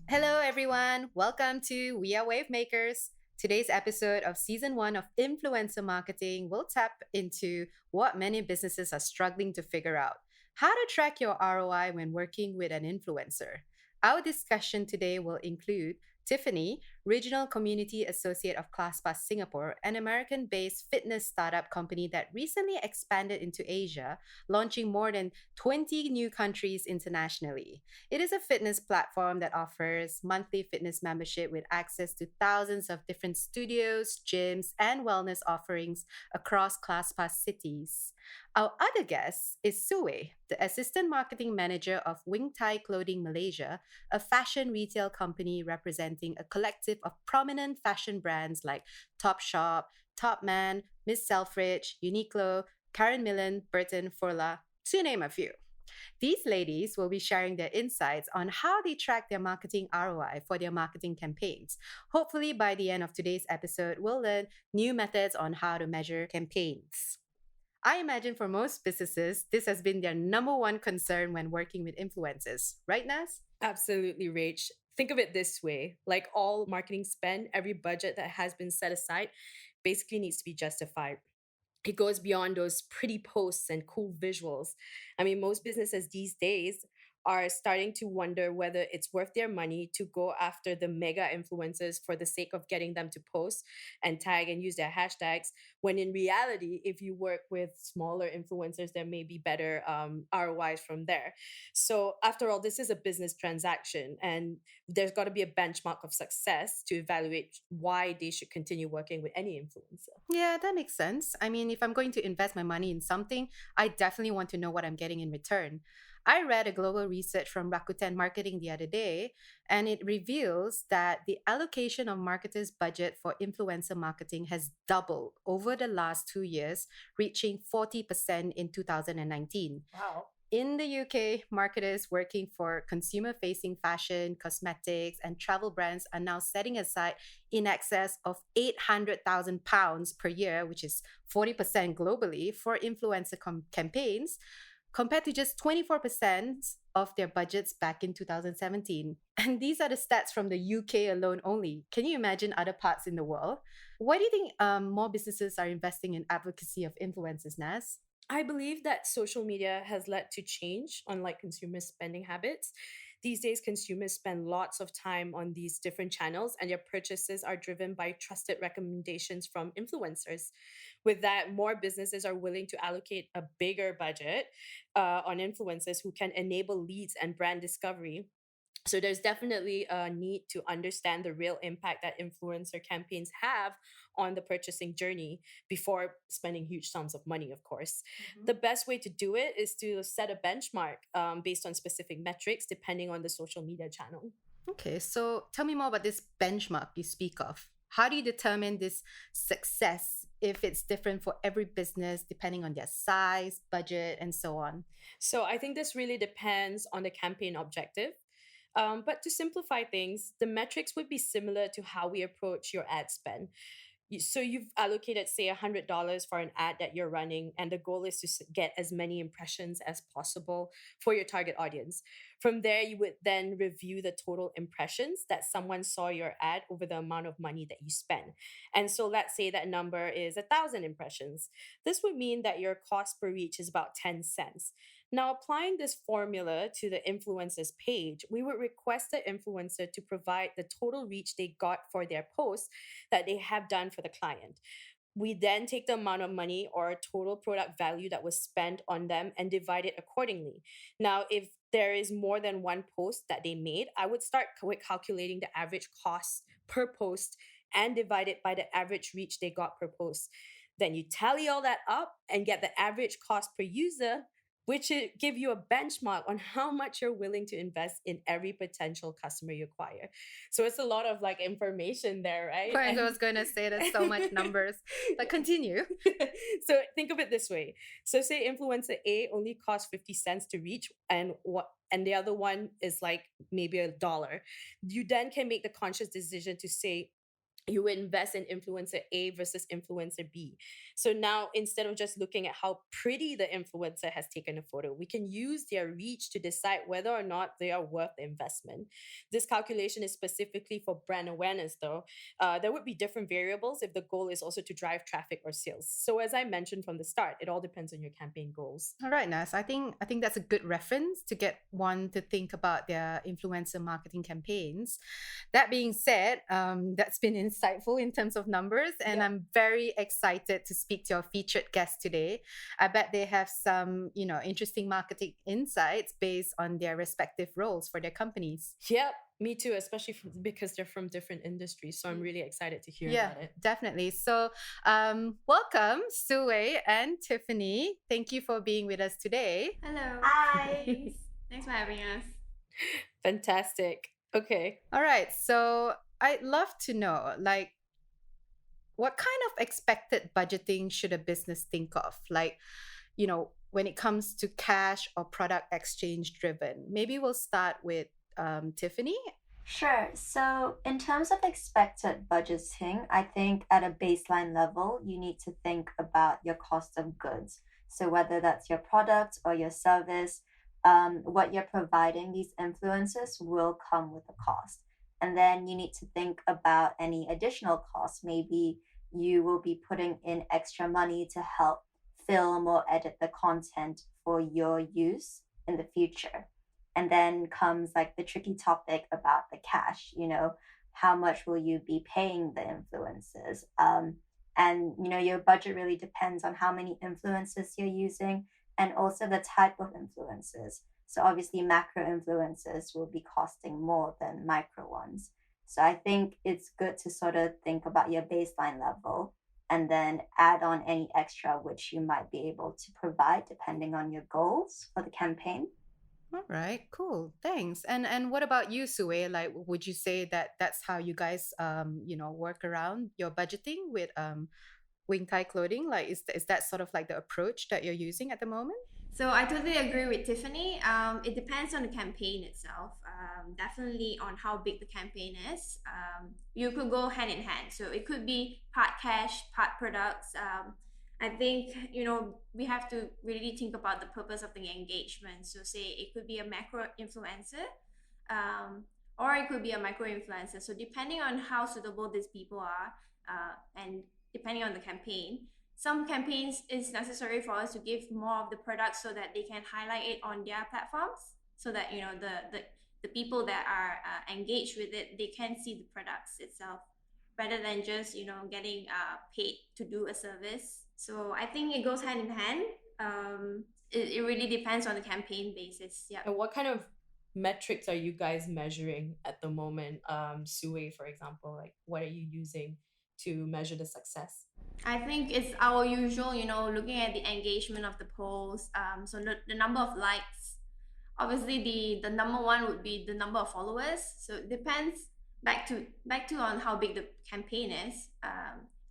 Hello, everyone. Welcome to We Are Wavemakers. Today's episode of season one of influencer marketing will tap into what many businesses are struggling to figure out: how to track your ROI when working with an influencer. Our discussion today will include Tiffany, Regional Community Associate of ClassPass Singapore, an American based fitness startup company that recently expanded into Asia, launching more than 20 new countries internationally. It is a fitness platform that offers monthly fitness membership with access to thousands of different studios, gyms, and wellness offerings across ClassPass cities. Our other guest is Su Wei, the Assistant Marketing Manager of Wing Tai Clothing Malaysia, a fashion retail company representing a collective of prominent fashion brands like Topshop, Topman, Miss Selfridge, Uniqlo, Karen Millen, Burton, Furla, to name a few. These ladies will be sharing their insights on how they track their marketing ROI for their marketing campaigns. Hopefully, by the end of today's episode, we'll learn new methods on how to measure campaigns. I imagine for most businesses, this has been their number one concern when working with influencers, right, Nas? Absolutely, Rach. Think of it this way, like all marketing spend, every budget that has been set aside basically needs to be justified. It goes beyond those pretty posts and cool visuals. I mean, most businesses these days are starting to wonder whether it's worth their money to go after the mega influencers for the sake of getting them to post and tag and use their hashtags. When in reality, if you work with smaller influencers, there may be better ROIs from there. So, after all, this is a business transaction, and there's got to be a benchmark of success to evaluate why they should continue working with any influencer. Yeah, that makes sense. I mean, if I'm going to invest my money in something, I definitely want to know what I'm getting in return. I read a global research from Rakuten Marketing the other day, and it reveals that the allocation of marketers' budget for influencer marketing has doubled over the last 2 years, reaching 40% in 2019. Wow. In the UK, marketers working for consumer facing fashion, cosmetics, and travel brands are now setting aside in excess of £800,000 per year, which is 40% globally, for influencer campaigns, compared to just 24% of their budgets back in 2017. And these are the stats from the UK alone only. Can you imagine other parts in the world? Why do you think more businesses are investing in advocacy of influencers, Nas? I believe that social media has led to change on like consumer spending habits. These days, consumers spend lots of time on these different channels, and their purchases are driven by trusted recommendations from influencers. With that, more businesses are willing to allocate a bigger budget on influencers who can enable leads and brand discovery. So there's definitely a need to understand the real impact that influencer campaigns have on the purchasing journey before spending huge sums of money, of course. Mhm. The best way to do it is to set a benchmark based on specific metrics depending on the social media channel. Okay, so tell me more about this benchmark you speak of. How do you determine this success if it's different for every business depending on their size, budget, and so on? So I think this really depends on the campaign objective. But to simplify things, the metrics would be similar to how we approach your ad spend. So you've allocated, say, $100 for an ad that you're running, and the goal is to get as many impressions as possible for your target audience. From there, you would then review the total impressions that someone saw your ad over the amount of money that you spend. And so let's say that number is 1,000 impressions. This would mean that your cost per reach is about 10 cents. Now, applying this formula to the influencer's page, we would request the influencer to provide the total reach they got for their post that they have done for the client. We then take the amount of money or total product value that was spent on them and divide it accordingly. Now, if there is more than one post that they made, I would start with calculating the average cost per post and divide it by the average reach they got per post. Then you tally all that up and get the average cost per user, which should give you a benchmark on how much you're willing to invest in every potential customer you acquire. So it's a lot of like information there, right? Right, I was going to say there's so much numbers, but continue. So think of it this way. So say influencer A only costs 50 cents to reach, and the other one is like maybe $1. You then can make the conscious decision to say, you would invest in influencer A versus influencer B. So now, instead of just looking at how pretty the influencer has taken a photo, we can use their reach to decide whether or not they are worth the investment. This calculation is specifically for brand awareness, though. There would be different variables if the goal is also to drive traffic or sales. So, as I mentioned from the start, it all depends on your campaign goals. All right, Nas. I think that's a good reference to get one to think about their influencer marketing campaigns. That being said, that's been insightful in terms of numbers, and Yep. I'm very excited to speak to our featured guest today. I bet they have some, interesting marketing insights based on their respective roles for their companies. Yep, me too, especially because they're from different industries. So I'm really excited to hear Yeah, about it. definitely. So, welcome, Su Wei and Tiffany. Thank you for being with us today. Hello. Hi. Thanks for having us. Fantastic. Okay. All right. So, I'd love to know, like, what kind of expected budgeting should a business think of? Like, when it comes to cash or product exchange driven. Maybe we'll start with Tiffany. Sure. So, in terms of expected budgeting, I think at a baseline level, you need to think about your cost of goods. So, whether that's your product or your service, what you're providing these influencers will come with a cost. And then you need to think about any additional costs. Maybe you will be putting in extra money to help film or edit the content for your use in the future. And then comes like the tricky topic about the cash, how much will you be paying the influencers? And your budget really depends on how many influencers you're using and also the type of influencers. So obviously macro influencers will be costing more than micro ones. So I think it's good to sort of think about your baseline level and then add on any extra which you might be able to provide depending on your goals for the campaign. All right, cool. Thanks. And what about you, Sue? Like, would you say that that's how you guys work around your budgeting with Wing Tai clothing? Like, is that sort of like the approach that you're using at the moment? So I totally agree with Tiffany. It depends on the campaign itself. Definitely on how big the campaign is. You could go hand in hand. So it could be part cash, part products. I think we have to really think about the purpose of the engagement. So say it could be a macro influencer, or it could be a micro influencer. So depending on how suitable these people are, and depending on the campaign, some campaigns it's necessary for us to give more of the products so that they can highlight it on their platforms, so that the people that are engaged with it, they can see the products itself rather than just getting paid to do a service. So I think it goes hand in hand. It really depends on the campaign basis. Yeah. And what kind of metrics are you guys measuring at the moment? Su Wei, for example, like what are you using to measure the success? I think it's our usual, looking at the engagement of the post. So the number of likes. Obviously, the number one would be the number of followers. So it depends back to on how big the campaign is.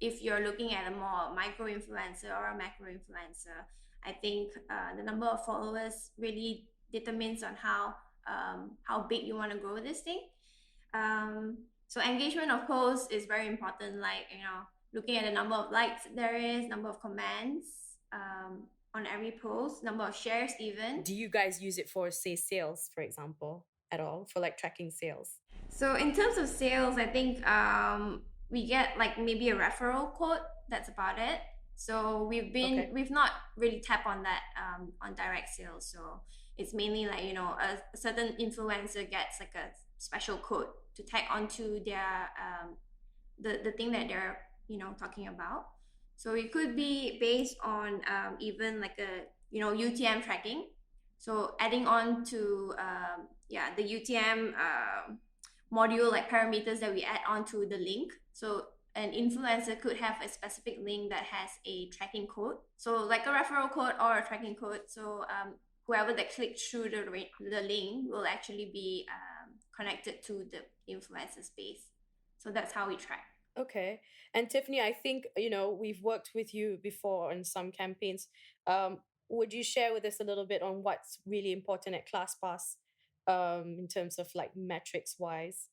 If you're looking at a more micro influencer or a macro influencer, I think the number of followers really determines on how big you want to grow this thing. So engagement of posts is very important. Like looking at the number of likes there is, number of comments on every post, number of shares even. Do you guys use it for, say, sales, for example, at all, for like tracking sales? So in terms of sales, I think we get like maybe a referral code. That's about it. So we've not really tapped on that on direct sales. So it's mainly like a certain influencer gets like a special code to tag onto their the thing that they're talking about. So it could be based on even like a UTM tracking. So adding on to the UTM module, like parameters that we add onto the link. So an influencer could have a specific link that has a tracking code. So like a referral code or a tracking code. So whoever that clicks through the link will actually be connected to the influencer space. So that's how we track. Okay. And Tiffany, I think, we've worked with you before on some campaigns. Would you share with us a little bit on what's really important at ClassPass in terms of like metrics wise?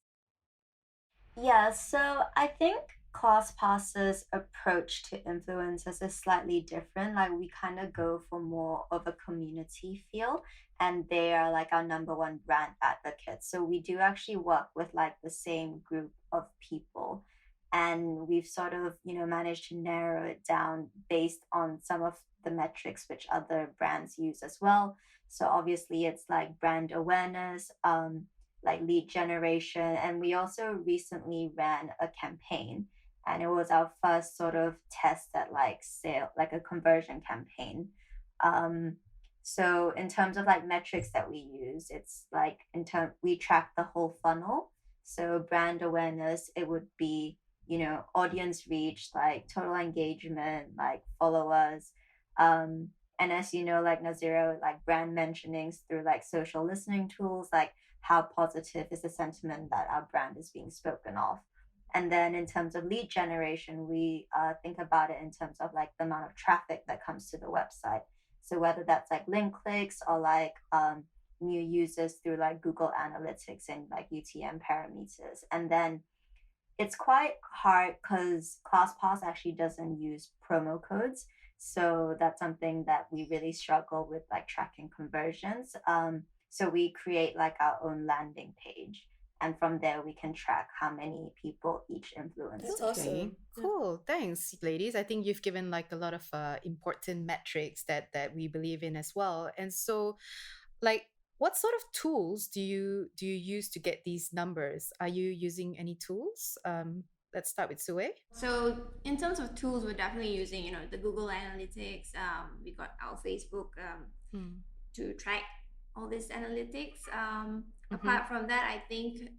Yeah, so I think ClassPass's approach to influencers is slightly different. Like we kind of go for more of a community feel, and they are like our number one brand advocates. So we do actually work with like the same group of people, and we've sort of managed to narrow it down based on some of the metrics which other brands use as well. So obviously it's like brand awareness, like lead generation, and we also recently ran a campaign, and it was our first sort of test at like sale, like a conversion campaign. um so in terms of like metrics that we use, it's like we track the whole funnel. So brand awareness, it would be audience reach, like total engagement, like followers, um and as you know, like Nadzirah, like brand mentionings through like social listening tools, like how positive is the sentiment that our brand is being spoken of. And then in terms of lead generation, we think about it in terms of like the amount of traffic that comes to the website. So whether that's like link clicks or like new users through like Google Analytics and like UTM parameters. And then it's quite hard because ClassPass actually doesn't use promo codes. So that's something that we really struggle with, like tracking conversions. So we create like our own landing page, and from there we can track how many people each influencer. That's Okay, awesome. cool. Thanks, ladies. I think you've given like a lot of important metrics that we believe in as well. And so, like, what sort of tools do you use to get these numbers? Are you using any tools? Let's start with Su Wei. So in terms of tools, we're definitely using, the Google Analytics. We got our Facebook to track all these analytics. Apart from that, I think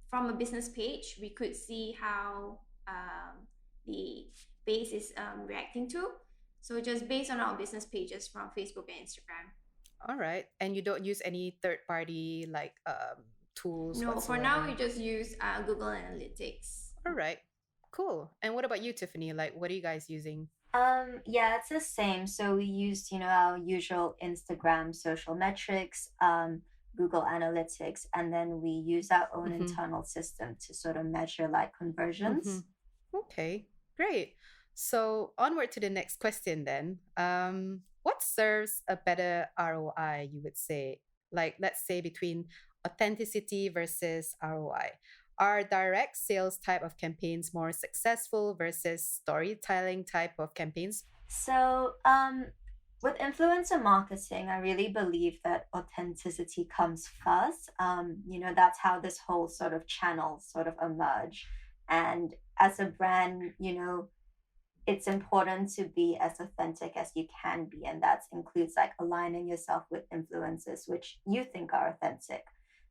from a business page, we could see how the base is reacting to. So just based on our business pages from Facebook and Instagram. All right, and you don't use any third party like tools? No, for whatsoever? now we just use Google Analytics. All right, cool. And what about you, Tiffany? Like, what are you guys using? Yeah, it's the same. So we used, our usual Instagram social metrics, Google Analytics, and then we use our own internal system to sort of measure like conversions. Okay, great. So onward to the next question then. What serves a better ROI, you would say? Like, let's say between authenticity versus ROI. Are direct sales type of campaigns more successful versus storytelling type of campaigns? So, with influencer marketing, I really believe that authenticity comes first. That's how this whole sort of channel sort of emerge. And as a brand, it's important to be as authentic as you can be. And that includes like aligning yourself with influencers which you think are authentic.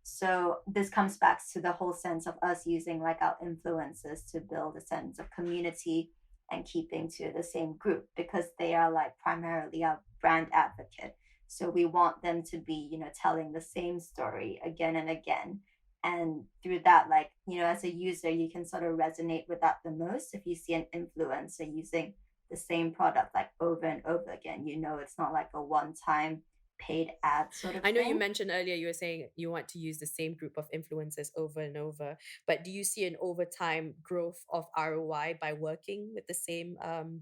So this comes back to the whole sense of us using like our influencers to build a sense of community and keeping to the same group, because they are like primarily our brand advocate. So we want them to be, telling the same story again and again. And through that, like, as a user, you can sort of resonate with that the most. If you see an influencer using the same product like over and over again, it's not like a one-time paid ad sort of I know thing. you mentioned earlier, you were saying you want to use the same group of influencers over and over, but do you see an overtime growth of ROI by working with the same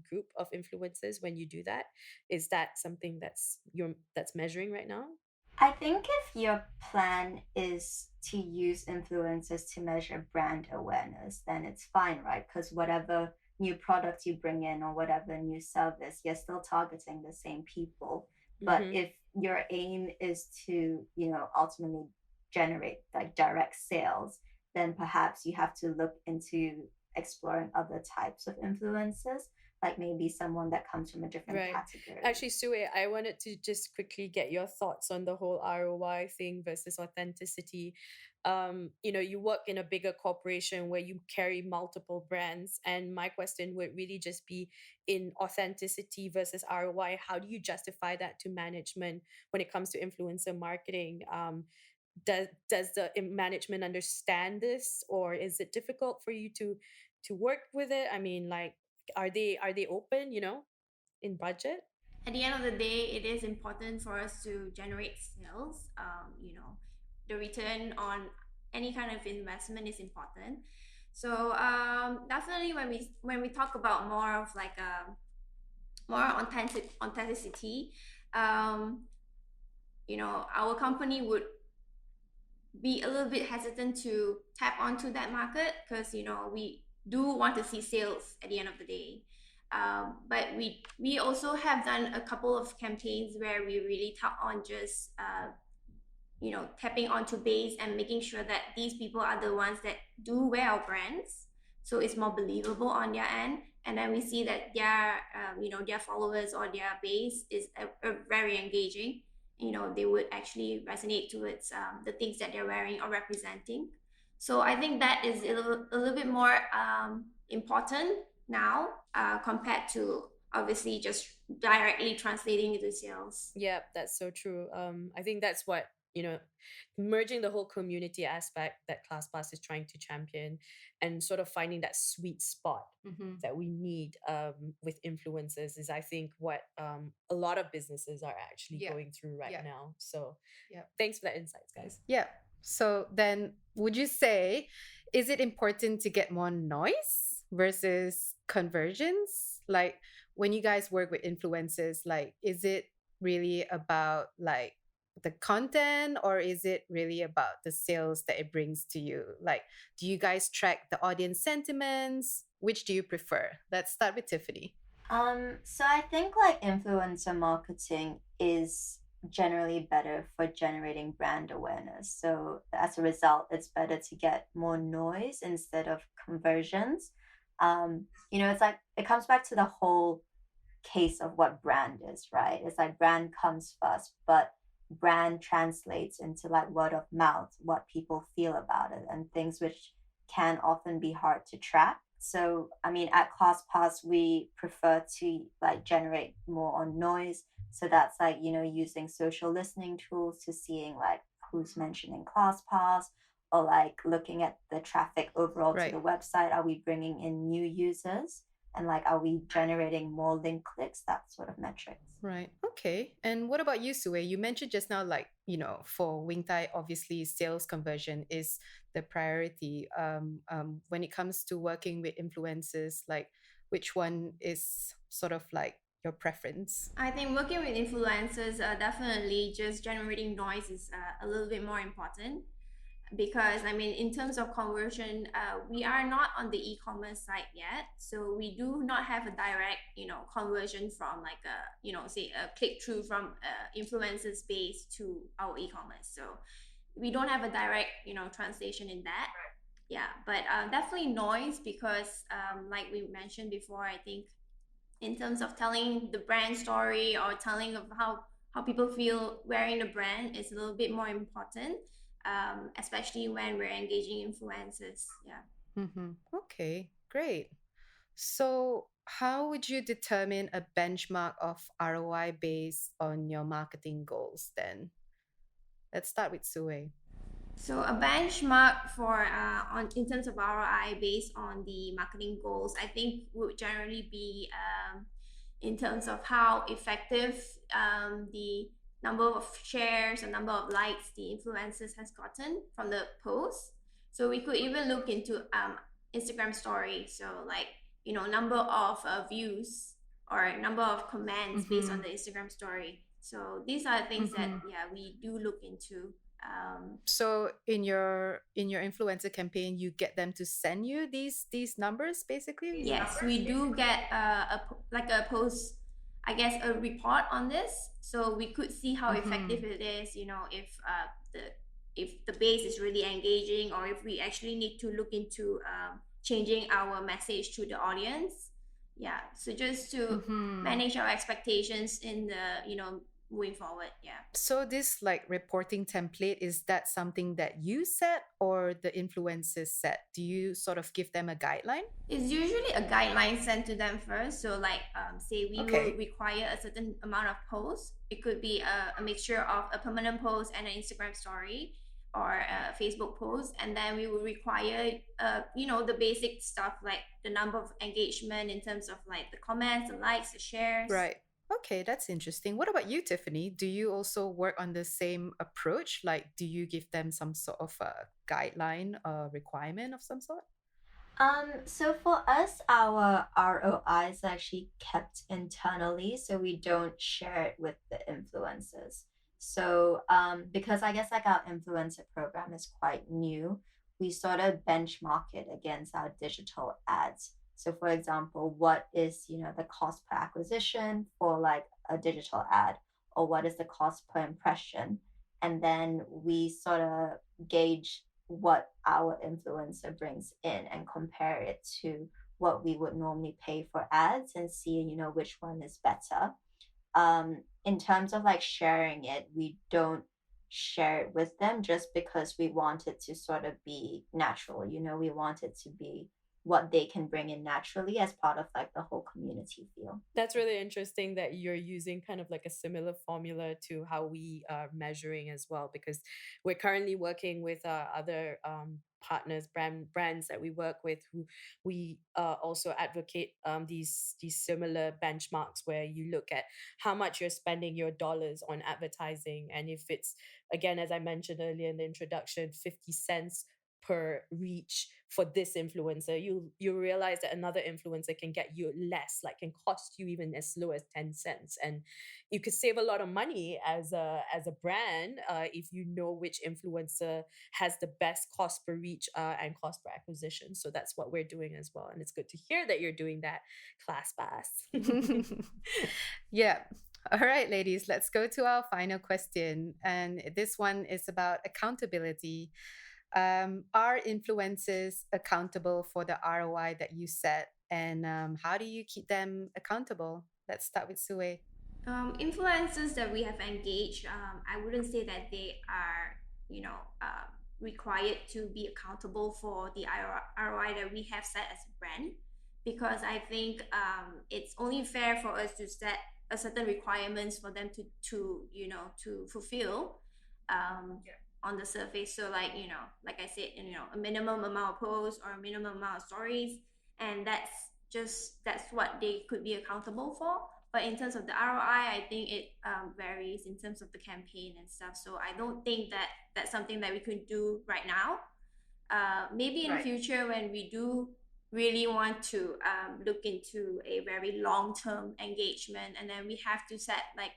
group of influencers when you do that? Is that something that's measuring right now? I think if your plan is to use influencers to measure brand awareness, then it's fine, right? Because whatever new product you bring in or whatever new service, you're still targeting the same people. But if your aim is to, ultimately generate like direct sales, then perhaps you have to look into exploring other types of influencers, like maybe someone that comes from a different category. Actually, Su Wei, I wanted to just quickly get your thoughts on the whole ROI thing versus authenticity. You work in a bigger corporation where you carry multiple brands, and my question would really just be, in authenticity versus ROI, how do you justify that to management when it comes to influencer marketing? Does the management understand this, or is it difficult for you to work with it? I mean, like, are they open, in budget? At the end of the day, it is important for us to generate sales. The return on any kind of investment is important. So definitely when we talk about more of like a more authenticity, um, our company would be a little bit hesitant to tap onto that market because we do want to see sales at the end of the day. But we also have done a couple of campaigns where we really tap on just tapping onto base and making sure that these people are the ones that do wear our brands, so it's more believable on their end. And then we see that their followers or their base is very engaging. They would actually resonate towards the things that they're wearing or representing. So I think that is a little bit more important now compared to obviously just directly translating into sales. Yeah, that's so true. I think that's what, merging the whole community aspect that ClassPass is trying to champion, and sort of finding that sweet spot that we need with influencers is, I think, what a lot of businesses are actually going through right now. So thanks for that insights, guys. Yeah. So then would you say, is it important to get more noise versus conversions? Like when you guys work with influencers, like is it really about like the content, or is it really about the sales that it brings to you? Like, do you guys track the audience sentiments? Which do you prefer? Let's start with Tiffany. So I think like influencer marketing is generally better for generating brand awareness. So as a result, it's better to get more noise instead of conversions. It's like it comes back to the whole case of what brand is, right? It's like brand comes first, but brand translates into like word of mouth, what people feel about it, and things which can often be hard to track. So, I mean, at ClassPass, we prefer to like generate more on noise. So that's like, using social listening tools to seeing like who's mentioning ClassPass, or like looking at the traffic overall to the website. Are we bringing in new users? And like, are we generating more link clicks? That sort of metrics. Right. Okay. And what about you, Su Wei? You mentioned just now, like, for Wing Tai, obviously sales conversion is the priority. When it comes to working with influencers, like which one is sort of like your preference? I think working with influencers, definitely just generating noise is a little bit more important, because I mean, in terms of conversion, we are not on the e-commerce side yet, so we do not have a direct conversion from like a say a click through from influencer space to our e-commerce. So we don't have a direct translation in that. Yeah, but definitely noise, because like we mentioned before, I think in terms of telling the brand story or telling of how people feel wearing the brand is a little bit more important, especially when we're engaging influencers. Yeah. Okay, great. So how would you determine a benchmark of ROI based on your marketing goals then? Let's start with Su Wei. So a benchmark for in terms of ROI based on the marketing goals, I think would generally be in terms of how effective the number of shares or number of likes the influencers has gotten from the post. So we could even look into Instagram story. So like number of views or number of comments based on the Instagram story. So these are things that we do look into. So in your influencer campaign, you get them to send you these numbers, basically? Yes, we do get a post, I guess, a report on this, so we could see how effective it is. If the base is really engaging, or if we actually need to look into changing our message to the audience. Yeah, so just to manage our expectations in the moving forward. Yeah. So this like reporting template, is that something that you set or the influencers set? Do you sort of give them a guideline? It's usually a guideline sent to them first. So like say we will require a certain amount of posts. It could be a mixture of a permanent post and an Instagram story or a Facebook post, and then we will require the basic stuff like the number of engagement in terms of like the comments, the likes, the shares. Right. Okay, that's interesting. What about you, Tiffany? Do you also work on the same approach? Like, do you give them some sort of a guideline or requirement of some sort? So for us, our ROI is actually kept internally, so we don't share it with the influencers. So, because I guess like our influencer program is quite new, we sort of benchmark it against our digital ads. So, for example, what is, the cost per acquisition for like a digital ad, or what is the cost per impression? And then we sort of gauge what our influencer brings in and compare it to what we would normally pay for ads and see, which one is better. In terms of like sharing it, we don't share it with them just because we want it to sort of be natural. We want it to be what they can bring in naturally as part of like the whole community feel. That's really interesting that you're using kind of like a similar formula to how we are measuring as well, because we're currently working with other partners, brands that we work with, who we also advocate these similar benchmarks where you look at how much you're spending your dollars on advertising, and if it's, again, as I mentioned earlier in the introduction, 50 cents per reach for this influencer, you realize that another influencer can get you less, like can cost you even as low as 10 cents, and you could save a lot of money as a brand if you know which influencer has the best cost per reach and cost per acquisition. So that's what we're doing as well, and it's good to hear that you're doing that, ClassPass. Yeah. All right, ladies, let's go to our final question. And this one is about accountability. Are influencers accountable for the ROI that you set? And how do you keep them accountable? Let's start with Su Wei. Influencers that we have engaged, I wouldn't say that they are, required to be accountable for the ROI that we have set as a brand, because I think it's only fair for us to set a certain requirements for them to fulfill. On the surface. So like, like I said, a minimum amount of posts or a minimum amount of stories, and that's what they could be accountable for. But in terms of the ROI, I think it varies in terms of the campaign and stuff. So I don't think that that's something that we could do right now. Maybe in the future, when we do really want to look into a very long-term engagement, and then we have to set like,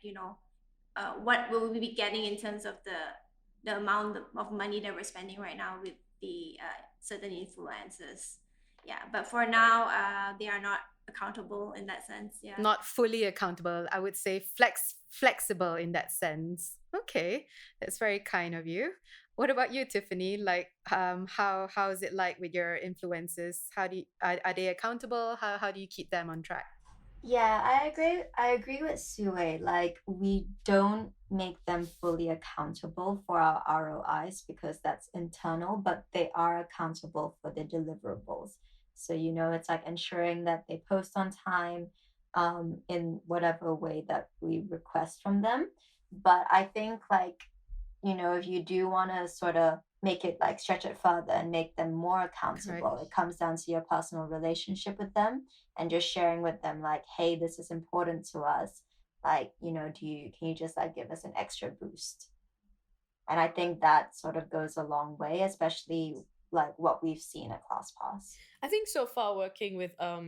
what will we be getting in terms of the amount of money that we're spending right now with the certain influencers. Yeah, but for now, they are not accountable in that sense. Yeah, Not fully accountable. I would say flexible in that sense. Okay, that's very kind of you. What about you, Tiffany? Like, how is it like with your influencers? How do are they accountable? How do you keep them on track? Yeah, I agree. I agree with Su Wei. Like, we don't make them fully accountable for our ROIs because that's internal, but they are accountable for the deliverables. So, it's like ensuring that they post on time, in whatever way that we request from them. But I think like, if you do want to sort of make it like stretch it further and make them more accountable, Correct. it comes down to your personal relationship with them and just sharing with them like, hey, this is important to us. Like, can you just like give us an extra boost? And I think that sort of goes a long way, especially like what we've seen at ClassPass. I think so far, working with a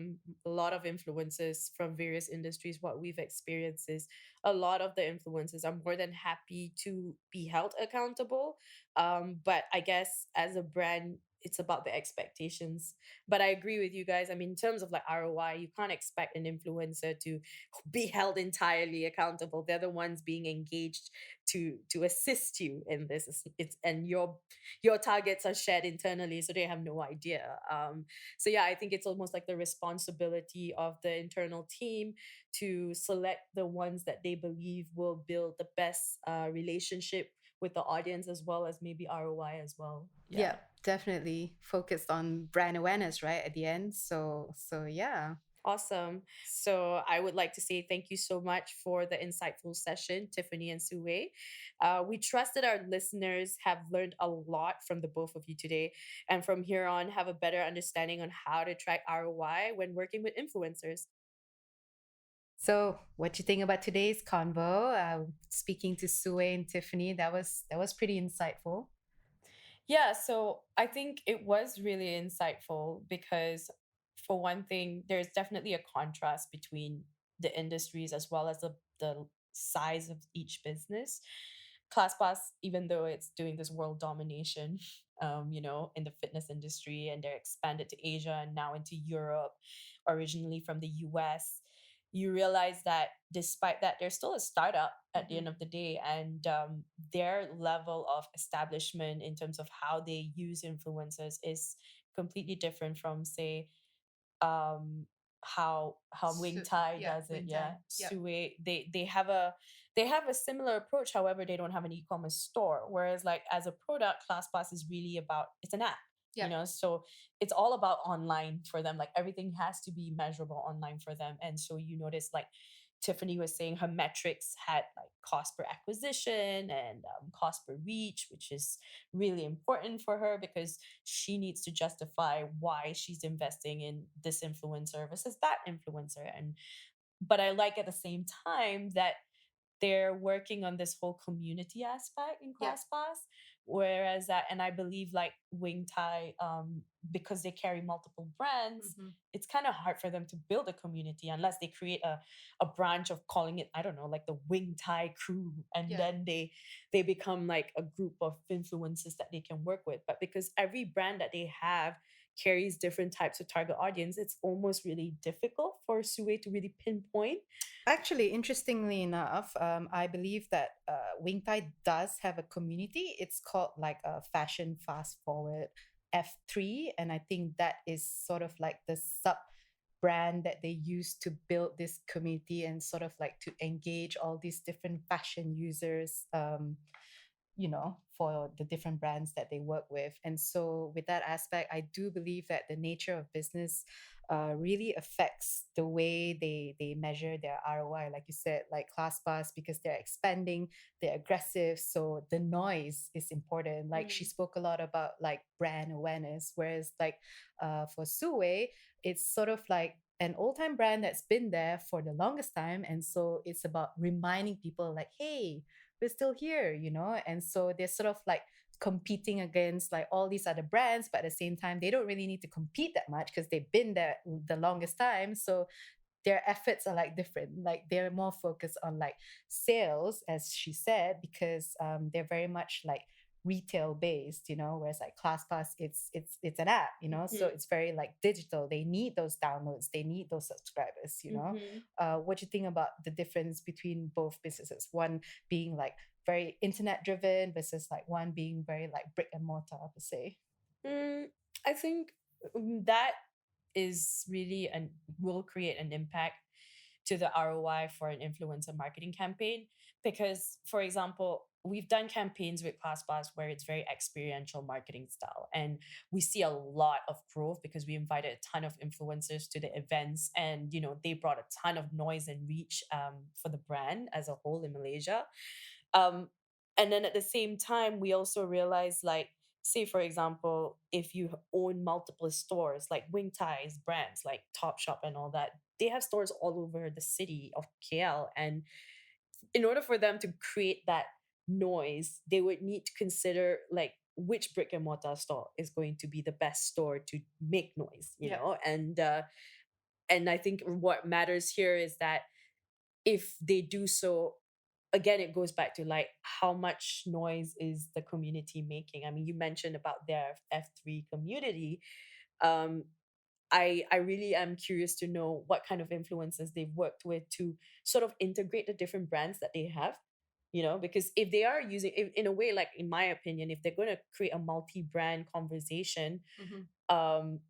lot of influencers from various industries, what we've experienced is a lot of the influencers are more than happy to be held accountable. But I guess as a brand, it's about the expectations. But I agree with you guys. I mean, in terms of like ROI, you can't expect an influencer to be held entirely accountable. They're the ones being engaged to assist you in this. It's and your targets are shared internally, so they have no idea. So yeah, I think it's almost like the responsibility of the internal team to select the ones that they believe will build the best relationship with the audience, as well as maybe ROI as well. Yeah, definitely focused on brand awareness, right? At the end. So yeah. Awesome. So I would like to say thank you so much for the insightful session, Tiffany and Su Wei. We trust that our listeners have learned a lot from the both of you today, and from here on, have a better understanding on how to track ROI when working with influencers. So, what do you think about today's convo? Speaking to Su Wei and Tiffany, that was pretty insightful. Yeah, so I think it was really insightful because, for one thing, there's definitely a contrast between the industries as well as the size of each business. ClassPass, even though it's doing this world domination, in the fitness industry, and they're expanded to Asia and now into Europe, originally from the US, you realize that despite that, they're still a startup at the end of the day, and their level of establishment in terms of how they use influencers is completely different from, say, um how Wing Tai Yeah, does it. Wing Yeah, Tai. Yep. Su Wei, they have a similar approach. However, they don't have an e-commerce store. Whereas, like, as a product, ClassPass is really about, it's an app. Yep. So it's all about online for them. Like, everything has to be measurable online for them. And so you notice, like Tiffany was saying, her metrics had like cost per acquisition and cost per reach, which is really important for her because she needs to justify why she's investing in this influencer versus that influencer. And but I like at the same time that they're working on this whole community aspect in Yeah. ClassPass. Whereas that, and I believe like Wing Tai, because they carry multiple brands, it's kind of hard for them to build a community unless they create a branch of calling it, I don't know, like the Wing Tai crew, and Yeah. then they become like a group of influencers that they can work with. But because every brand that they have carries different types of target audience, it's almost really difficult for Su Wei to really pinpoint. Actually, interestingly enough, I believe that Wing Tai does have a community. It's called like a Fashion Fast Forward F3. And I think that is sort of like the sub brand that they use to build this community and sort of like to engage all these different fashion users. For the different brands that they work with. And so, with that aspect, I do believe that the nature of business really affects the way they measure their ROI. Like you said, like ClassPass, because they're expanding, they're aggressive. So, the noise is important. Like she spoke a lot about like brand awareness, whereas like for Su Wei, it's sort of like an old time brand that's been there for the longest time. And so it's about reminding people, like, hey, we're still here. And so they're sort of like competing against like all these other brands, but at the same time they don't really need to compete that much because they've been there the longest time. So their efforts are like different. Like they're more focused on like sales, as she said, because they're very much like retail based. Whereas like ClassPass, it's an app. So it's very like digital. They need those downloads, they need those subscribers. What do you think about the difference between both businesses, one being like very internet driven versus like one being very like brick and mortar, per se? I think that is really, and will create an impact to the ROI for an influencer marketing campaign. Because, for example, we've done campaigns with ClassPass where it's very experiential marketing style, and we see a lot of growth because we invited a ton of influencers to the events, and they brought a ton of noise and reach for the brand as a whole in Malaysia. Um, and then at the same time, we also realized, like, say for example, if you own multiple stores like Wing Tai's brands like Topshop and all that, they have stores all over the city of KL. And in order for them to create that noise, they would need to consider like which brick and mortar store is going to be the best store to make noise, and I think what matters here is that if they do so, again, it goes back to like how much noise is the community making. I mean, you mentioned about their F3 community. um I really am curious to know what kind of influencers they've worked with to sort of integrate the different brands that they have. Because if they are using, in a way, like in my opinion, if they're going to create a multi-brand conversation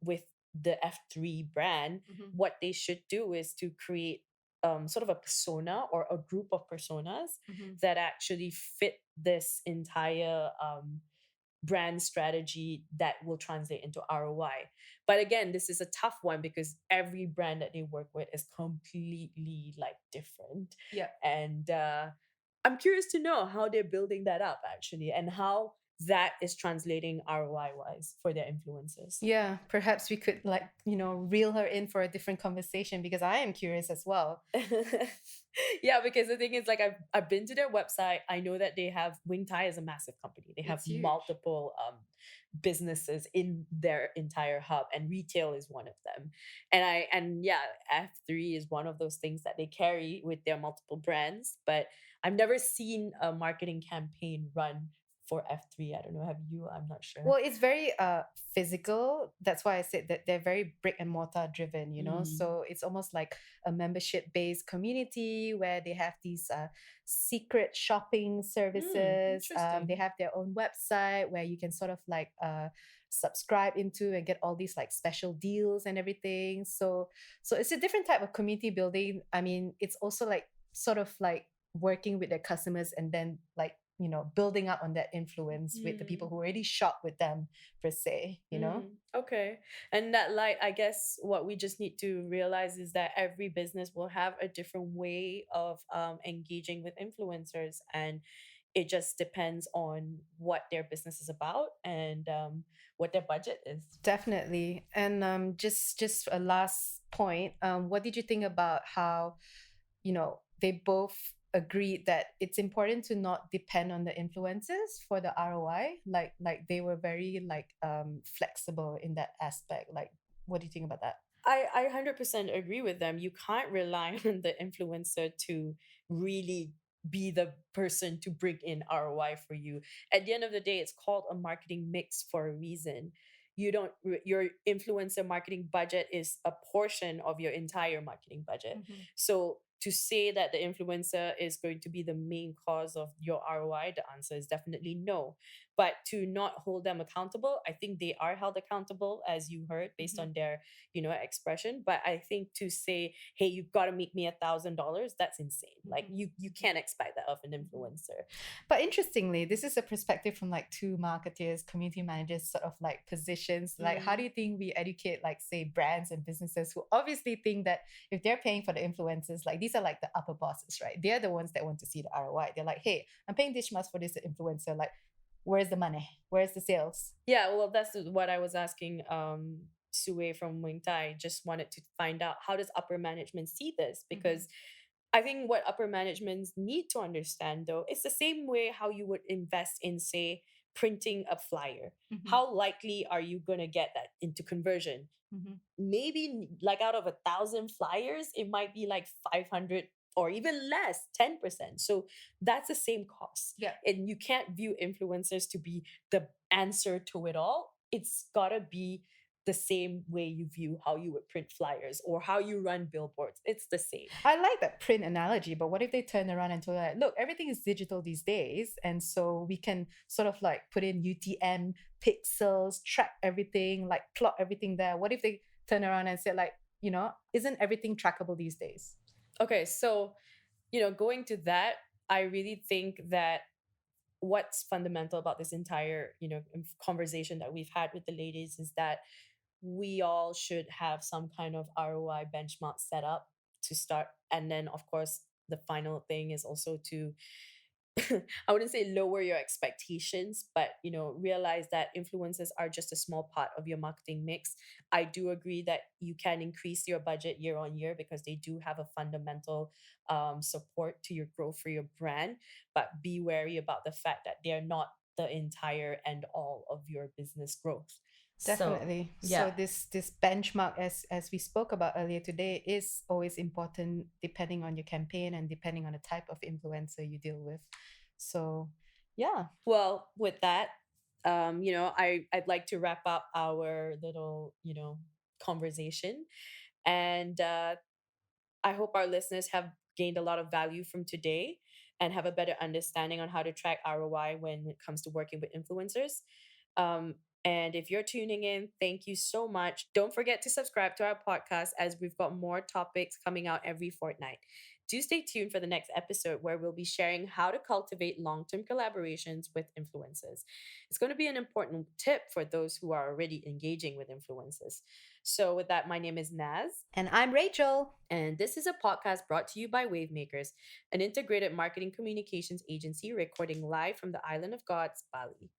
with the F3 brand, what they should do is to create sort of a persona or a group of personas that actually fit this entire brand strategy that will translate into ROI. But again, this is a tough one because every brand that they work with is completely like different. Yeah. And I'm curious to know how they're building that up actually, and how that is translating ROI wise for their influencers. Yeah, perhaps we could like, reel her in for a different conversation because I am curious as well. Yeah, because the thing is, like, I've been to their website. I know that they have Wing Tai is a massive company. They have It's huge. multiple businesses in their entire hub, and retail is one of them. And yeah, F3 is one of those things that they carry with their multiple brands. But I've never seen a marketing campaign run for F3. I don't know. Have you? I'm not sure. Well, it's very physical. That's why I said that they're very brick and mortar driven, So it's almost like a membership based community where they have these secret shopping services. Interesting. They have their own website where you can sort of like subscribe into and get all these like special deals and everything. So it's a different type of community building. I mean, it's also like sort of like working with their customers and then like building up on that influence with the people who already shop with them per se, Okay. And that light, I guess what we just need to realize is that every business will have a different way of engaging with influencers, and it just depends on what their business is about and what their budget is. Definitely. And just a last point, what did you think about how they both agreed that it's important to not depend on the influencers for the ROI? Like they were very like flexible in that aspect. Like, what do you think about that? I 100% agree with them. You can't rely on the influencer to really be the person to bring in ROI for you. At the end of the day, it's called a marketing mix for a reason. Your influencer marketing budget is a portion of your entire marketing budget. So to say that the influencer is going to be the main cause of your ROI, the answer is definitely no. But to not hold them accountable, I think they are held accountable, as you heard, based on their, expression. But I think to say, hey, you've got to make me $1,000, that's insane. Like you can't expect that of an influencer. But interestingly, this is a perspective from like two marketers, community managers, sort of like positions. Like, how do you think we educate, like, say, brands and businesses who obviously think that if they're paying for the influencers, like these are like the upper bosses, right? They're the ones that want to see the ROI. They're like, hey, I'm paying this much for this influencer. Like, where's the money? Where's the sales? Yeah, well, that's what I was asking Su Wei from Wing Tai. Just wanted to find out, how does upper management see this? Because I think what upper managements need to understand, though, it's the same way how you would invest in, say, printing a flyer. How likely are you going to get that into conversion? Maybe like out of 1,000 flyers, it might be like 500 or even less, 10%. So that's the same cost. Yeah. And you can't view influencers to be the answer to it all. It's gotta be the same way you view how you would print flyers or how you run billboards. It's the same. I like that print analogy, but what if they turn around and told like, look, everything is digital these days, and so we can sort of like put in UTM pixels, track everything, like plot everything there. What if they turn around and say like, isn't everything trackable these days? Okay, so, going to that, I really think that what's fundamental about this entire, conversation that we've had with the ladies is that we all should have some kind of ROI benchmark set up to start. And then, of course, the final thing is also to I wouldn't say lower your expectations, but realize that influencers are just a small part of your marketing mix. I do agree that you can increase your budget year on year because they do have a fundamental support to your growth for your brand, but be wary about the fact that they're not the entire end all of your business growth. Definitely. So this benchmark, as we spoke about earlier today, is always important depending on your campaign and depending on the type of influencer you deal with. So yeah. Well, with that, I'd like to wrap up our little, conversation. And I hope our listeners have gained a lot of value from today and have a better understanding on how to track ROI when it comes to working with influencers. And if you're tuning in, thank you so much. Don't forget to subscribe to our podcast as we've got more topics coming out every fortnight. Do stay tuned for the next episode where we'll be sharing how to cultivate long-term collaborations with influencers. It's going to be an important tip for those who are already engaging with influencers. So with that, my name is Naz. And I'm Rachel. And this is a podcast brought to you by Wavemakers, an integrated marketing communications agency recording live from the Island of Gods, Bali.